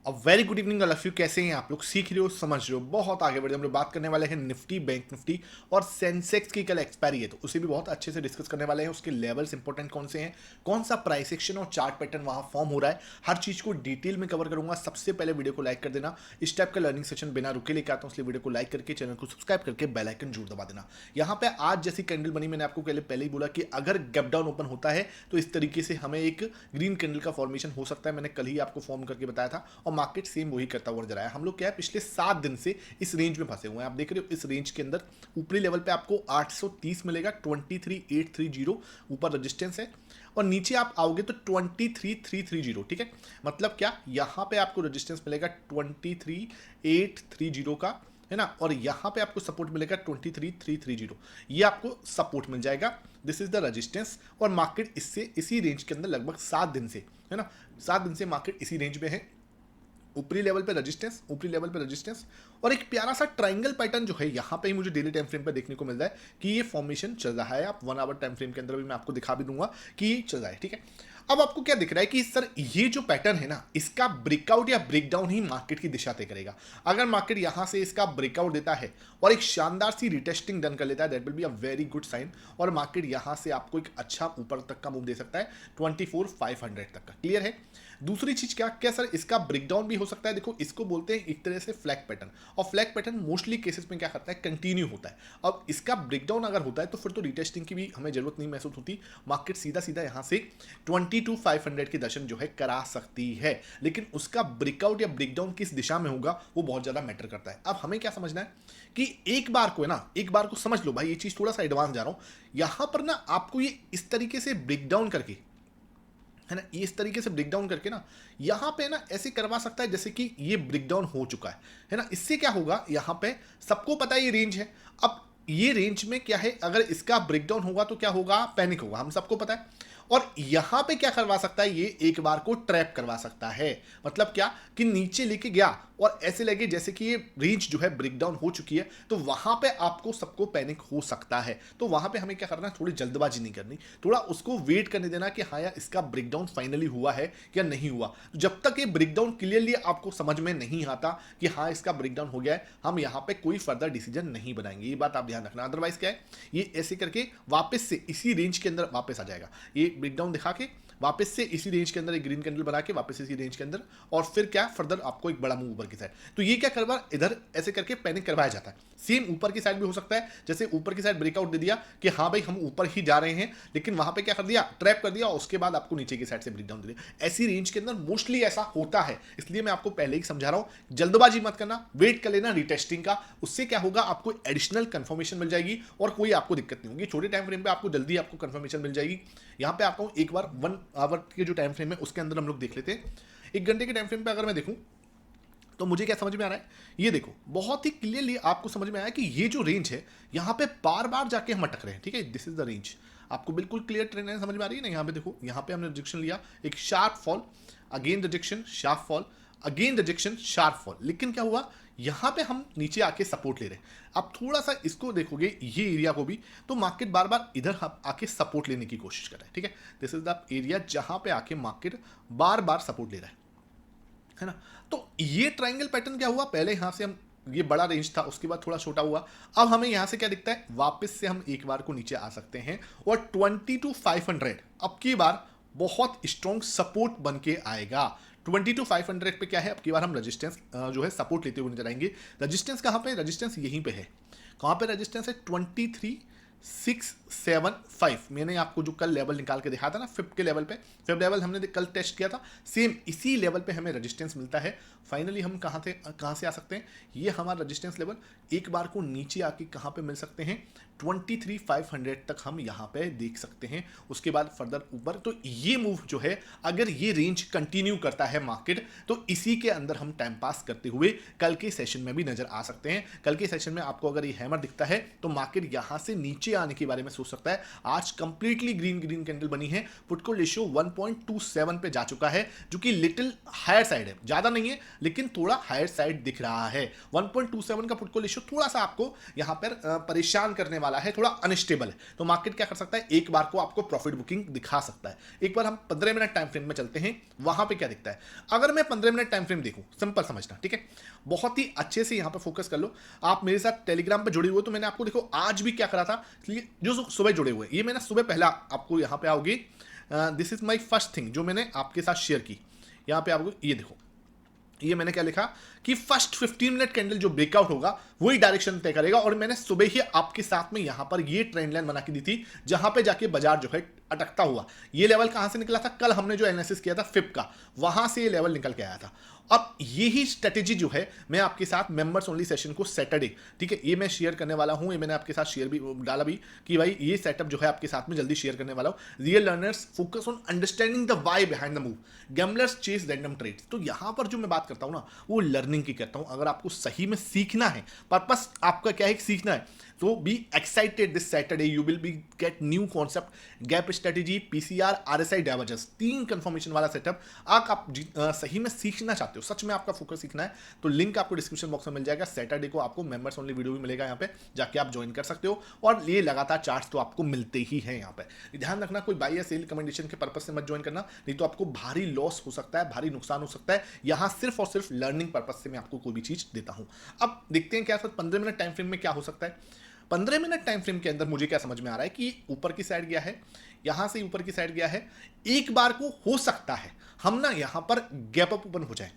Very good evening all of you. कैसे हैं आप लोग? सीख रहे हो, समझ रहे हो, बहुत आगे बढ़े। हम लोग बात करने वाले हैं निफ्टी, बैंक निफ्टी और सेंसेक्स की कल एक्सपायरी है, तो उसे भी बहुत अच्छे से डिस्कस करने वाले हैं। उसके लेवल्स इंपॉर्टेंट कौन से हैं, कौन सा प्राइस एक्शन और चार्ट पैटर्न वहां फॉर्म हो रहा है, हर चीज को डिटेल में कवर करूंगा। सबसे पहले वीडियो को लाइक कर देना। इस टाइप का लर्निंग सेशन बिना रुके लेके आता हूं, इसलिए वीडियो को लाइक करके चैनल को सब्सक्राइब करके बेल आइकन जरूर दबा देना। यहाँ पे आज जैसी कैंडल बनी, मैंने आपको पहले ही बोला कि अगर गैप डाउन ओपन होता है तो इस तरीके से हमें एक ग्रीन कैंडल का फॉर्मेशन हो सकता है। मैंने कल ही आपको फॉर्म करके बताया था और मार्केट सेम वही करता हुआ नजर आया। हम लोग क्या है, पिछले 7 दिन से इस रेंज में फंसे हुए हैं। आप देख रहे हो इस रेंज के अंदर ऊपरी लेवल पे आपको 830 मिलेगा, 23830 ऊपर रेजिस्टेंस है, और नीचे आप आओगे तो 23330। ठीक है, मतलब क्या, यहां पे आपको रेजिस्टेंस मिलेगा 23830 का, है ना, और यहां पे आपको सपोर्ट मिलेगा 23330। ये आपको सपोर्ट मिल जाएगा, दिस इज द रेजिस्टेंस। और मार्केट इससे इसी रेंज के अंदर लगभग 7 दिन से, है ना, 7 दिन से मार्केट इसी रेंज में है। ऊपरी लेवल पे रेजिस्टेंस, ऊपरी लेवल पे रेजिस्टेंस, और एक प्यारा सा ट्रायंगल पैटर्न जो है यहाँ पे ही मुझे डेली टाइम फ्रेम पे देखने को मिल रहा है कि ये फॉर्मेशन चल रहा है। आप 1 आवर टाइम फ्रेम के अंदर भी मैं आपको दिखा भी दूंगा कि ये चल रहा है। ठीक है, अब आपको क्या दिख रहा है कि सर ये जो पैटर्न है ना, इसका ब्रेकआउट या ब्रेकडाउन ही मार्केट की दिशा तय करेगा। अगर मार्केट यहां से इसका ब्रेकआउट देता है और एक शानदार सी रिटेस्टिंग डन कर लेता है, that will be a very good sign, और मार्केट यहां से आपको एक अच्छा ऊपर तक का मूव दे सकता है 24500 तक का। क्लियर है? दूसरी चीज क्या क्या सर, इसका ब्रेकडाउन भी हो सकता है। देखो, इसको बोलते हैं एक तरह से फ्लैग पैटर्न, और फ्लैग पैटर्न मोस्टली केसेस में क्या करता है, कंटिन्यू होता है। अब इसका ब्रेकडाउन अगर होता है तो फिर तो रिटेस्टिंग की भी हमें जरूरत नहीं महसूस होती। मार्केट सीधा सीधा यहां से 22500 के दर्शन जो है करा सकती है, लेकिन उसका ब्रेकआउट या ब्रेकडाउन किस दिशा में होगा वो बहुत ज्यादा मैटर करता है। अब हमें क्या समझना है कि एक बार को है ना, एक बार को समझ लो भाई, ये चीज थोड़ा सा एडवांस जा रहा हूं। यहां पर ना आपको ये इस तरीके से ब्रेकडाउन करके, है ना, ये इस तरीके से ब्रेकडाउन करके ना यहां पे ना ऐसे करवा सकता है जैसे कि ये ब्रेकडाउन हो चुका है ना। इससे क्या होगा, यहां पे सबको पता है ये रेंज है। अब ये रेंज में क्या है, अगर इसका ब्रेकडाउन होगा तो क्या होगा, पैनिक होगा, हम सबको पता है। और यहां पे क्या करवा सकता है, ये एक बार को ट्रैप करवा सकता है। मतलब क्या कि नीचे लेके गया और ऐसे लगे जैसे कि ये रेंज जो है ब्रेकडाउन हो चुकी है, तो वहां पे आपको सबको पैनिक हो सकता है। तो वहां पे हमें क्या करना है, थोड़ी जल्दबाजी नहीं करनी, थोड़ा उसको वेट करने देना कि हाँ यार इसका ब्रेकडाउन फाइनली हुआ है या नहीं हुआ। जब तक ये ब्रेकडाउन क्लियरली आपको समझ में नहीं आता कि हाँ इसका ब्रेकडाउन हो गया है, हम यहां पे कोई फर्दर डिसीजन नहीं बनाएंगे। ये बात आप ध्यान रखना। अदरवाइज क्या है, ये ऐसे करके वापस से इसी रेंज के अंदर वापस आ जाएगा। ये ब्रेकडाउन दिखा के वापस से इसी रेंज के अंदर एक ग्रीन कैंडल बना के वापस इसी रेंज के अंदर, और फिर क्या, फर्दर आपको एक बड़ा मूव ऊपर की साइड। तो ये क्या करवा, इधर ऐसे करके पैनिक करवाया जाता है। सेम ऊपर की साइड भी हो सकता है, जैसे ऊपर की साइड ब्रेकआउट दे दिया कि हाँ भाई हम ऊपर ही जा रहे हैं, लेकिन वहां पे क्या कर दिया, ट्रैप कर दिया, और उसके बाद आपको नीचे की साइड से ब्रेकडाउन दे दिया। ऐसी रेंज के अंदर मोस्टली ऐसा होता है, इसलिए मैं आपको पहले ही समझा रहा हूं, जल्दबाजी मत करना, वेट कर लेना रिटेस्टिंग का। उससे क्या होगा, आपको एडिशनल कंफर्मेशन मिल जाएगी और कोई आपको दिक्कत नहीं होगी। छोटे टाइम फ्रेम पे आपको जल्दी आपको कंफर्मेशन मिल जाएगी। यहां पे आता हूं, एक बार 1 आवर के जो टाइम फ्रेम है उसके अंदर हम लोग देख लेते हैं। 1 घंटे के टाइम फ्रेम पे अगर मैं देखूं तो मुझे क्या समझ में आ रहा है, ये देखो बहुत ही क्लियरली आपको समझ में आया कि ये जो रेंज है यहां पे बार बार जाके हम अटक रहे हैं। ठीक है, दिस इज द रेंज। आपको बिल्कुल क्लियर ट्रेंड समझ में आ रही है ना। यहां पे देखो, यहां पे हमने रिजेक्शन लिया, एक sharp fall, again rejection, sharp fall, again rejection, sharp fall, लेकिन क्या हुआ, यहां पे हम नीचे आके सपोर्ट ले रहे हैं। आप थोड़ा सा इसको देखोगे, ये एरिया को भी, तो मार्केट बार बार इधर आके सपोर्ट लेने की कोशिश कर रहा है। ठीक है, दिस इज द एरिया जहां पे आके मार्केट बार बार सपोर्ट ले रहा है ना। तो ये ट्रायंगल पैटर्न क्या हुआ, पहले यहां से हम, ये बड़ा रेंज था, उसके बाद थोड़ा छोटा हुआ। अब हमें यहां से क्या दिखता है, वापस से हम एक बार को नीचे आ सकते हैं, और 22,500 अब की बार बहुत स्ट्रॉन्ग सपोर्ट बन के आएगा। 22,500 पे क्या है, अब की बार हम रेजिस्टेंस जो है सपोर्ट लेते हुए नजर आएंगे। रेजिस्टेंस कहां पे, रेजिस्टेंस यहीं पे है। कहां पे रेजिस्टेंस है, 23,675। मैंने आपको जो कल लेवल निकाल के दिखाया था ना, फिफ्थ के लेवल पे, फिफ्थ लेवल हमने कल टेस्ट किया था, सेम इसी लेवल पे हमें रेजिस्टेंस मिलता है। फाइनली हम कहां से आ सकते हैं, ये हमारा रेजिस्टेंस लेवल एक बार को नीचे आके कहां पे मिल सकते हैं, 23,500 तक हम यहां पे देख सकते हैं। उसके बाद फर्दर ऊपर, तो ये मूव जो है, अगर ये रेंज कंटिन्यू करता है मार्केट, तो इसी के अंदर हम टाइम पास करते हुए कल के सेशन में भी नजर आ सकते हैं। कल के सेशन में आपको अगर ये हैमर दिखता है तो मार्केट यहां से नीचे आने के बारे में सोच सकता है। आज कंप्लीटली ग्रीन ग्रीन कैंडल बनी है, पुट कॉल रेशियो 1.27 पे जा चुका है, जो कि लिटिल हायर साइड है, ज्यादा नहीं है लेकिन थोड़ा हायर साइड दिख रहा है। 1.27 का पुट कॉल रेशियो थोड़ा सा आपको यहां पर परेशान करने वाला है, थोड़ा अनस्टेबल है। तो मार्केट क्या कर सकता है, एक बार को आपको प्रॉफिट बुकिंग दिखा सकता है। एक बार हम 15 मिनट टाइम फ्रेम में चलते हैं, वहां पे क्या दिखता है। अगर मैं 15 मिनट टाइम फ्रेम देखूं, सिंपल समझना, ठीक है, बहुत ही अच्छे से यहां पे फोकस कर लो। आप मेरे साथ टेलीग्राम पे जुड़े हुए, तो मैंने आपको देखो आज भी क्या करा था, इसलिए जो सुबह जुड़े हुए, ये मैंने सुबह पहला आपको यहां पे आओगे, this is my first thing जो मैंने आपके साथ शेयर की। यहां पे आपको ये देखो, ये मैंने क्या लिखा कि फर्स्ट 15 मिनट कैंडल जो ब्रेकआउट होगा वही डायरेक्शन तय करेगा, और मैंने सुबह ही आपके साथ में यहां पर ये ट्रेंड लाइन बना के दी थी, जहां पे जाके बाजार जो है अटकता हुआ। ये लेवल कहां से निकला था, कल हमने जो एनालिसिस किया था फिप का, वहां से ये लेवल निकल के आया था। अब यही स्ट्रेटेजी जो है मैं आपके साथ मेंबर्स ओनली सेशन को सैटरडे, ठीक है, ये मैं शेयर करने वाला हूं, ये मैंने आपके साथ शेयर भी डाला भी कि भाई ये सेटअप जो है आपके साथ में जल्दी शेयर करने वाला हूं। Real learners focus on understanding the why behind the move, gamblers chase random trades. तो यहां पर जो मैं बात करता हूं ना, वो लर्निंग की करता हूं। अगर आपको सही में सीखना है, पर्पस आपका क्या है, सीखना है, तो be excited this Saturday, you will be get new concept, gap strategy, PCR, RSI divergence, 3 confirmation वाला सेटअप। आप सही में सीखना चाहते हो, सच में आपका फोकस सीखना है, तो लिंक आपको डिस्क्रिप्शन बॉक्स में मिल जाएगा। सैटरडे को आपको मेंबर्स ओनली वीडियो भी मिलेगा, यहाँ पे जाके आप ज्वाइन कर सकते हो, और ये लगातार चार्ट्स तो आपको मिलते ही हैं। यहाँ पे ध्यान रखना, कोई बाई या सेल रिकमेंडेशन के पर्पज से मत ज्वाइन करना, नहीं तो आपको भारी लॉस हो सकता है, भारी नुकसान हो सकता है। यहाँ सिर्फ और सिर्फ लर्निंग पर्पज से मैं आपको कोई भी चीज देता हूँ। अब देखते हैं क्या 15 मिनट टाइम फ्रेम में क्या हो सकता है। 15 मिनट टाइम फ्रेम के अंदर मुझे क्या समझ में आ रहा है कि ऊपर की साइड गया है, यहां से ऊपर की साइड गया है, एक बार को हो सकता है हम ना यहां पर गैप अप ओपन हो जाए।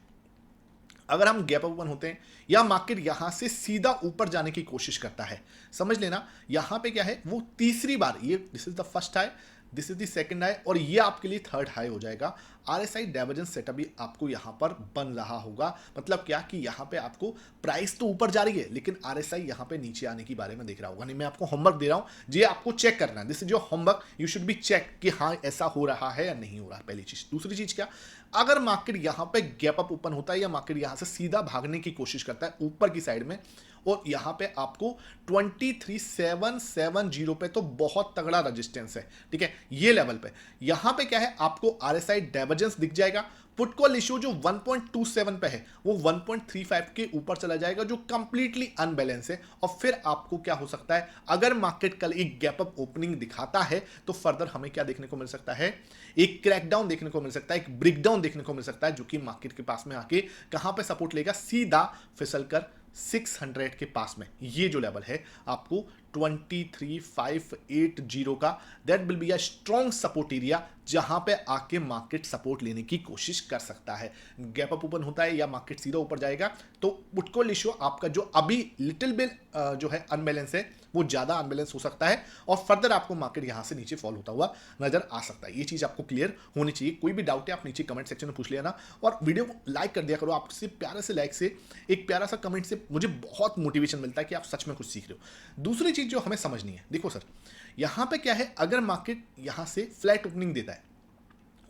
अगर हम गैप अप ओपन होते हैं या मार्केट यहां से सीधा ऊपर जाने की कोशिश करता है, समझ लेना यहां पे क्या है, वो तीसरी बार, ये this is the first high, this is the second high, और ये आपके लिए थर्ड हाई हो जाएगा। आरएसआई डाइवर्जेंस सेटअप भी आपको यहां पर बन रहा होगा। मतलब क्या कि यहां पे आपको प्राइस तो ऊपर जा रही है, लेकिन आरएसआई यहां पे नीचे आने की बारे में देख रहा होगा। नहीं, मैं आपको होमवर्क दे रहा हूं, ये आपको चेक करना है, this is your homework, you should be check कि हाँ ऐसा हो रहा है या नहीं हो रहा है, पहली चीज। दूसरी चीज क्या, अगर मार्केट यहां पे गैप अप ओपन होता है या मार्केट यहां से सीधा भागने की कोशिश करता है ऊपर की साइड में, और यहां पे आपको 23,770 पे तो बहुत तगड़ा रेजिस्टेंस है, ठीक है, ये लेवल पे यहां पे क्या है, आपको आरएसआई डाइवर्जेंस दिख जाएगा। पुट कॉल रेशियो जो 1.27 पे है वो 1.35 के ऊपर चला जाएगा, जो कंप्लीटली अनबैलेंस है। और फिर आपको क्या हो सकता है, अगर मार्केट कल एक गैप अप ओपनिंग दिखाता है तो फर्दर हमें क्या देखने को मिल सकता है, एक क्रैकडाउन देखने को मिल सकता है, एक ब्रेकडाउन देखने को मिल सकता है, जो कि मार्केट के पास में आके कहां पे सपोर्ट लेगा, सीधा फिसल कर 600 के पास में। ये जो लेवल है आपको 23,580 का, that will be a strong support area, जहां पे आके मार्केट सपोर्ट लेने की कोशिश कर सकता है। गैप अप ओपन होता है या मार्केट सीधा ऊपर जाएगा, तो पुट कॉल रेशियो आपका जो अभी लिटिल बिट जो है अनबैलेंस है, वो ज्यादा अनबैलेंस हो सकता है, और फर्दर आपको मार्केट यहां से नीचे फॉल होता हुआ नजर आ सकता है। ये चीज आपको क्लियर होनी चाहिए। कोई भी डाउट है आप नीचे कमेंट सेक्शन में पूछ लेना, और वीडियो को लाइक कर दिया करो। आपसे प्यारे से लाइक से, एक प्यारा सा कमेंट से मुझे बहुत मोटिवेशन मिलता है कि आप सच में कुछ सीख रहे हो। दूसरी चीज जो हमें समझनी है, देखो सर यहां पे क्या है, अगर मार्केट यहां से फ्लैट ओपनिंग देता है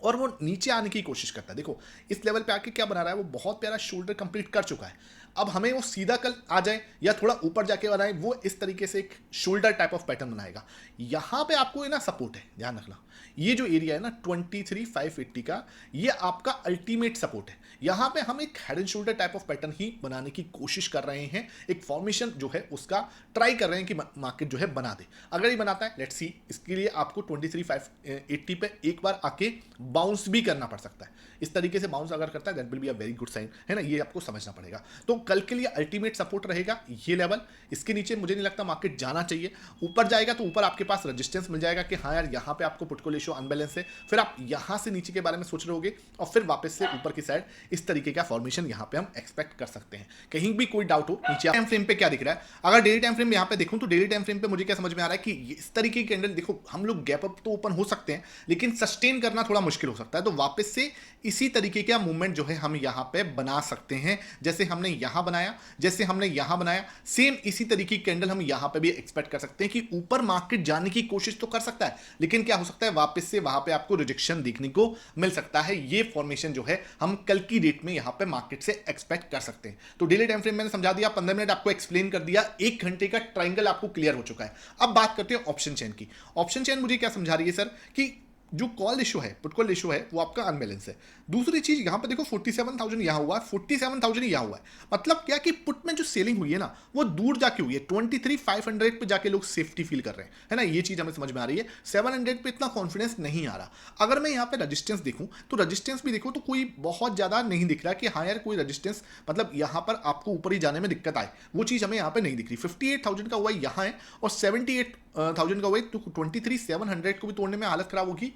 और वो नीचे आने की कोशिश करता है, देखो इस लेवल पे आके क्या बना रहा है, वो बहुत प्यारा शोल्डर कंप्लीट कर चुका है। अब हमें वो सीधा कल आ जाए या थोड़ा ऊपर जाके बनाए, वो इस तरीके से एक शोल्डर टाइप ऑफ पैटर्न बनाएगा। यहां पे आपको ये ना सपोर्ट है, ध्यान रखना, ये जो एरिया है ना 23,580 का, ये आपका अल्टीमेट सपोर्ट है। यहां पे हम एक head and shoulder type of pattern ही बनाने की कोशिश कर रहे हैं, एक फॉर्मेशन जो है उसका ट्राई कर रहे हैं कि मार्केट जो है बना दे। अगर ये बनाता है, लेट्स सी, इसके लिए आपको 23,580 पे एक बार आके बाउंस भी करना पड़ सकता है। इस तरीके से बाउंस अगर करता है, that will be a very good sign, है ना, ये आपको समझना पड़ेगा। तो कल के लिए अल्टीमेट सपोर्ट रहेगा ये लेवल, इसके नीचे मुझे नहीं लगता मार्केट जाना चाहिए। ऊपर जाएगा तो ऊपर आपके पास रेजिस्टेंस मिल जाएगा कि हाँ यार यहाँ पे आपको पुट कॉल रेशियो अनबैलेंस है, फिर आप यहां से नीचे के बारे में सोच रहे होगे, और फिर वापस से ऊपर की साइड इस तरीके का फॉर्मेशन यहां पे हम एक्सपेक्ट कर सकते हैं। कहीं भी कोई डाउट हो, नीचे टाइम फ्रेम पे क्या दिख रहा है, अगर डेली टाइम फ्रेम यहां पे देखूं तो डेली टाइम फ्रेम पे मुझे क्या समझ में आ रहा है कि इस तरीके की कैंडल, देखो हम लोग गैप अप तो ओपन हो सकते हैं, लेकिन सस्टेन करना थोड़ा मुश्किल हो सकता है। तो वापस से इसी तरीके का मूवमेंट जो है हम यहाँ पे बना सकते हैं, जैसे हमने यहाँ बनाया, जैसे हमने यहाँ बनाया, सेम इसी तरीके की कैंडल हम यहाँ पे भी एक्सपेक्ट कर सकते हैं कि ऊपर मार्केट जाने की कोशिश तो कर सकता है, लेकिन क्या हो सकता है वापस से वहां पे आपको रिजेक्शन देखने को मिल सकता है। ये फॉर्मेशन जो है हम कल की डेट में यहाँ पे मार्केट से एक्सपेक्ट कर सकते हैं। तो डेली टाइम फ्रेम मैंने समझा दिया, 15 मिनट आपको एक्सप्लेन कर दिया, 1 घंटे का ट्राइंगल आपको क्लियर हो चुका है। अब बात करते हैं ऑप्शन चेन की। ऑप्शन चेन मुझे क्या समझा रही है सर कि जो कॉल इशू है, पुट कॉल इशू है, वो आपका अनबैलेंस है। दूसरी चीज यहां पे देखो 47,000 यहां हुआ है, 47,000 यहां हुआ है। मतलब क्या कि पुट में जो सेलिंग हुई है ना वो दूर जाके हुई है, 23,500 पे जाके लोग सेफ्टी फील कर रहे हैं, है ना। ये चीज हमें समझ में आ रही है। 700 पे इतना कॉन्फिडेंस नहीं आ रहा। अगर मैं यहाँ पे रजिस्टेंस देखूं तो रजिस्टेंस भी देखो तो कोई बहुत ज्यादा नहीं दिख रहा कि हाँ यार कोई रजिस्टेंस मतलब यहाँ पर आपको ऊपर ही जाने में दिक्कत आए, वो चीज हमें यहाँ पे नहीं दिख रही। 58,000 का हुआ यहाँ है और 78,000 का हुआ है, तो 23,700 को भी तोड़ने में हालत खराब होगी।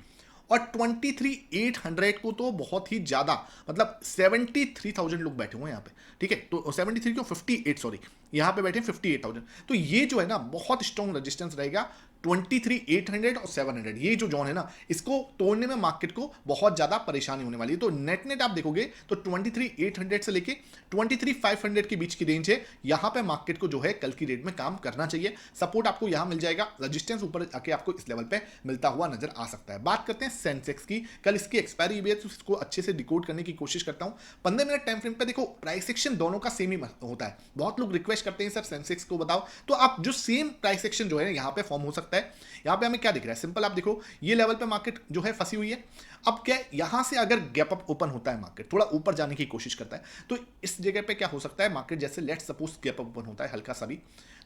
और 23,800 को तो बहुत ही ज्यादा, मतलब 73,000 लोग बैठे हुए हैं यहाँ पे, ठीक है। तो 73 क्यों 58, सॉरी, यहाँ पे बैठे 58,000। तो ये जो है ना बहुत स्ट्रॉन्ग रेजिस्टेंस रहेगा। 23,800 और 700 ये जो जोन है ना, इसको तोड़ने में मार्केट को बहुत ज्यादा परेशानी होने वाली है। तो नेट नेट आप देखोगे तो 23,800 से लेके 23,500 के बीच की रेंज है। यहां पे मार्केट को जो है कल की रेट में काम करना चाहिए। सपोर्ट आपको यहां मिल जाएगा, रेजिस्टेंस ऊपर आके आपको इस लेवल पे मिलता हुआ नजर आ सकता है। बात करते हैं सेंसेक्स की। कल इसकी एक्सपायरी हुई है तो इसको अच्छे से डिकोड करने की कोशिश करता हूं। 15 मिनट टाइम फ्रेम पे देखो प्राइस एक्शन दोनों का सेम ही होता है। बहुत लोग रिक्वेस्ट करते हैं सर सेंसेक्स को बताओ, तो आप जो सेम प्राइस एक्शन जो है यहाँ पे फॉर्म हो सकता है। यहां पे हमें क्या दिख रहा है, सिंपल आप देखो ये लेवल पे मार्केट जो है फंसी हुई है। अब क्या यहां से अगर गैप अप ओपन होता है, मार्केट थोड़ा ऊपर जाने की कोशिश करता है, तो इस जगह पे क्या हो सकता है, मार्केट जैसे let's suppose gap up open होता है हल्का सा भी,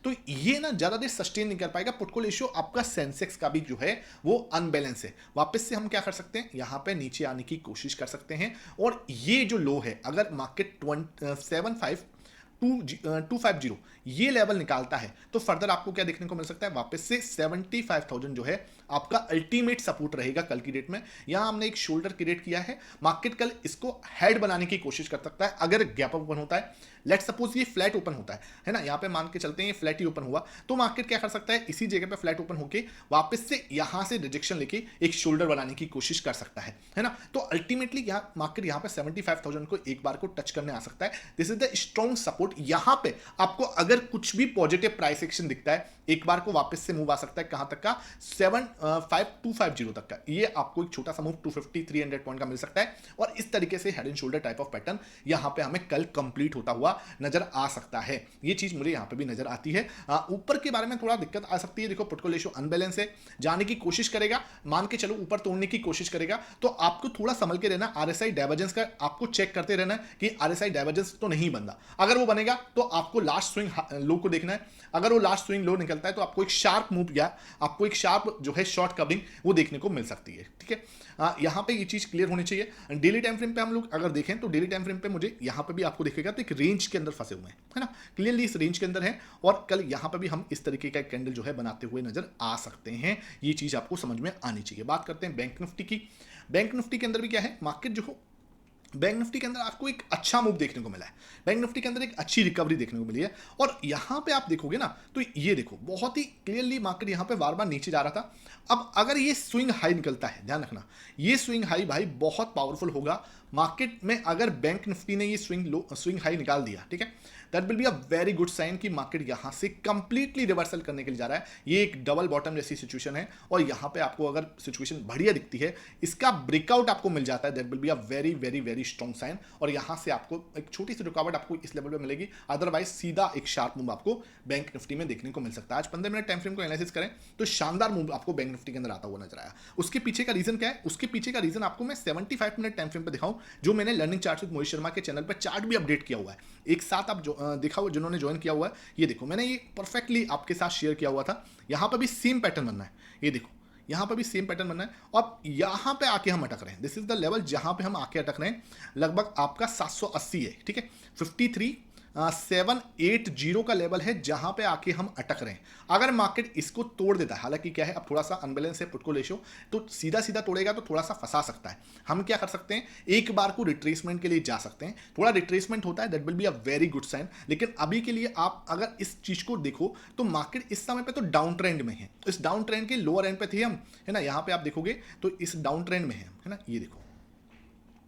तो ये ना ज्यादा देर सस्टेन नहीं कर पाएगा। पुट रेशियो आपका सेंसेक्स का भी जो है वो अनबैलेंस है। वापस से हम क्या कर सकते हैं, यहां पे नीचे आने की कोशिश कर सकते हैं। और ये जो लो है, अगर मार्केट 250 ये लेवल निकालता है तो फर्दर आपको क्या देखने को मिल सकता है, वापस से 75,000 जो है आपका अल्टीमेट सपोर्ट रहेगा कल की डेट में। यहां हमने एक शोल्डर क्रिएट किया है, मार्केट कल इसको हेड बनाने की कोशिश कर सकता है अगर गैप अप ओपन होता है। लेट सपोज ये फ्लैट ओपन होता है ना, यहां पे मान के चलते हैं ये फ्लैट ही ओपन हुआ, तो मार्केट क्या कर सकता है, इसी जगह पे फ्लैट ओपन होके वापस से यहां से रिजेक्शन लेके एक शोल्डर बनाने की कोशिश कर सकता है ना। तो अल्टीमेटली यहां मार्केट यहां पे 75,000 को एक बार को टच करने आ सकता है। This is the strong support. यहां पे आपको अगर कुछ भी पॉजिटिव प्राइस एक्शन दिखता है, एक बार को वापस से मूव आ सकता है कहां तक का, 75250 तक का। ये आपको एक छोटा सा मूव 250-300 पॉइंट का मिल सकता है। और इस तरीके से head and shoulder type of pattern यहां पे हमें कल कंप्लीट होता हुआ नजर आ सकता है। ये चीज मुझे यहां पे भी नजर आती है। ऊपर के बारे में थोड़ा दिक्कत आ सकती है। देखो पुट रेशियो अनबैलेंस है, जाने की कोशिश करेगा, मान के चलो ऊपर तोड़ने की कोशिश करेगा, तो आपको थोड़ा संभल के रहना। आरएसआई डाइवर्जेंस का आपको चेक करते रहना कि आरएसआई डाइवर्जेंस तो नहीं बनता। अगर वो बनेगा तो आपको लास्ट स्विंग लो को देखना है। अगर वो लास्ट स्विंग लो निकलता है तो आपको एक शार्प मूव या आपको एक शार्प जो है शॉर्ट कवरिंग वो देखने को मिल सकती है, ठीक है। यहां पे ये चीज क्लियर होनी चाहिए। डेली टाइम फ्रेम पे हम लोग अगर देखें तो डेली टाइम फ्रेम पे मुझे यहां पे भी आपको दिखेगा तो एक रेंज के अंदर फंसे हुए हैं, है ना, क्लियरली इस रेंज के अंदर है। और कल यहां पे भी हम इस तरीके का कैंडल जो है बनाते हुए नजर आ सकते हैं। ये चीज आपको समझ में आनी चाहिए। बात करते हैं बैंक निफ्टी की। बैंक निफ्टी के अंदर भी क्या है, मार्केट जो हो, बैंक निफ्टी के अंदर आपको एक अच्छा मूव देखने को मिला है। बैंक निफ्टी के अंदर एक अच्छी रिकवरी देखने को मिली है। और यहां पे आप देखोगे ना तो ये देखो बहुत ही क्लियरली मार्केट यहां पे बार बार नीचे जा रहा था। अब अगर ये स्विंग हाई निकलता है, ध्यान रखना, ये स्विंग हाई भाई बहुत पावरफुल होगा मार्केट में। अगर बैंक निफ्टी ने ये स्विंग हाई निकाल दिया, ठीक है, that will be a very good sign कि मार्केट यहां से कंप्लीटली रिवर्सल करने के लिए जा रहा है। ये एक डबल बॉटम जैसी सिचुएशन है और यहां पे आपको अगर सिचुएशन बढ़िया दिखती है, इसका ब्रेकआउट आपको मिल जाता है, that will be a very very very strong sign. और यहां से आपको एक छोटी सी रुकावट आपको इस लेवल पे मिलेगी, अदरवाइज सीधा एक शार्प मूव आपको बैंक निफ्टी में देखने को मिल सकता है। आज 15 मिनट टाइम फ्रेम को एनालिसिस करें तो शानदार मूव आपको बैंक निफ्टी के अंदर आता हुआ नजर आया। उसके पीछे का रीजन क्या है, उसके पीछे का रीजन आपको मैं 75 मिनट टाइम फ्रेम पे दिखाऊं, जो मैंने learning chart with Mohit Sharma के चैनल पर चार्ट भी अपडेट किया हुआ है। एक साथ आप देखा हुआ जिन्होंने ज्वाइन किया हुआ है, ये देखो मैंने ये परफेक्टली आपके साथ शेयर किया हुआ था। यहां पर भी सेम पैटर्न बनना है, ये देखो यहां पर भी सेम पैटर्न बनना है। और यहां पे आके हम अटक रहे हैं, दिस इज द लेवल जहां पे हम आके अटक रहे हैं। लगभग आपका 780 है, ठीक है, 53,780 का लेवल है जहां पे आके हम अटक रहे हैं। अगर मार्केट इसको तोड़ देता है, हालांकि क्या है अब थोड़ा सा अनबैलेंस है पुट रेशियो, तो सीधा सीधा तोड़ेगा तो थोड़ा सा फंसा सकता है। हम क्या कर सकते हैं, एक बार को रिट्रेसमेंट के लिए जा सकते हैं। थोड़ा रिट्रेसमेंट होता है, that will be a very good sign. लेकिन अभी के लिए आप अगर इस चीज को देखो तो मार्केट इस समय पे तो डाउन ट्रेंड में है। इस डाउन ट्रेंड के लोअर एंड पे थे हम, है ना, यहां पे आप देखोगे तो इस डाउन ट्रेंड में है ना, ये देखो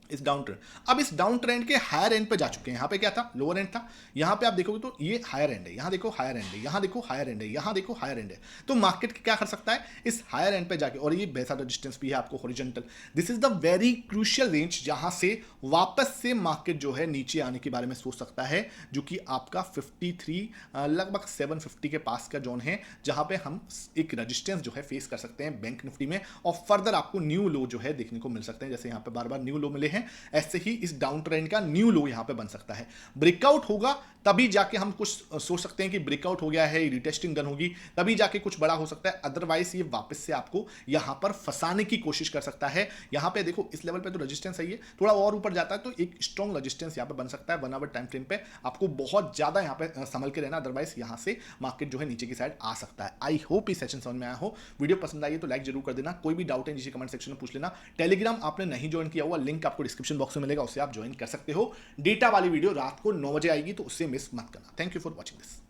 इस डाउन ट्रेंड, अब इस डाउन ट्रेंड के हायर एंड पे जा चुके हैं। यहाँ पे क्या था, लोअर एंड था। यहाँ पे आप देखोगे तो ये हायर एंड है, यहाँ देखो हायर एंड है, यहाँ देखो हायर एंड है, यहाँ देखो हायर एंड है। तो मार्केट क्या कर सकता है, इस हायर एंड पे जाके, और ये बेसा रेजिस्टेंस भी है आपको horizontal, this is the very crucial range जहां से वापस से मार्केट जो है नीचे आने के बारे में सोच सकता है, जो कि आपका 53 लगभग 750 के पास का जोन है, जहां पे हम एक रेजिस्टेंस जो है फेस कर सकते हैं बैंक निफ्टी में, और फर्दर आपको न्यू लो जो है देखने को मिल सकते हैं। जैसे यहाँ पे बार बार न्यू लो मिले हैं, ऐसे ही इस डाउन ट्रेंड का न्यू लो यहां पे बन सकता है। ब्रेकआउट होगा तभी जाके हम कुछ सोच सकते हैं कि ब्रेकआउट हो गया है, रिटेस्टिंग डन होगी, तभी जाके कुछ बड़ा हो सकता है। अदरवाइज ये वापस से आपको यहां पर फंसाने की कोशिश कर सकता है। यहां पे देखो इस लेवल पे तो रेजिस्टेंस सही है, थोड़ा और ऊपर जाता है तो एक स्ट्रॉन्ग रेजिस्टेंस यहां पे बन सकता है 1 आवर टाइम फ्रेम पे। आपको बहुत ज्यादा यहां पे संभल के रहना, अदरवाइज यहां से मार्केट जो है नीचे की साइड आ सकता है। आई होप ये सेशन समझ में आया हो। वीडियो पसंद आई है तो लाइक जरूर कर देना। कोई भी डाउट है नीचे कमेंट सेक्शन में पूछ लेना। टेलीग्राम आपने नहीं ज्वाइन किया हुआ, लिंक आपको डिस्क्रिप्शन बॉक्स में मिलेगा, उससे आप ज्वाइन कर सकते हो। डेटा वाली वीडियो रात को 9 बजे आएगी, तो उससे मिस मत करना। Thank you for watching this.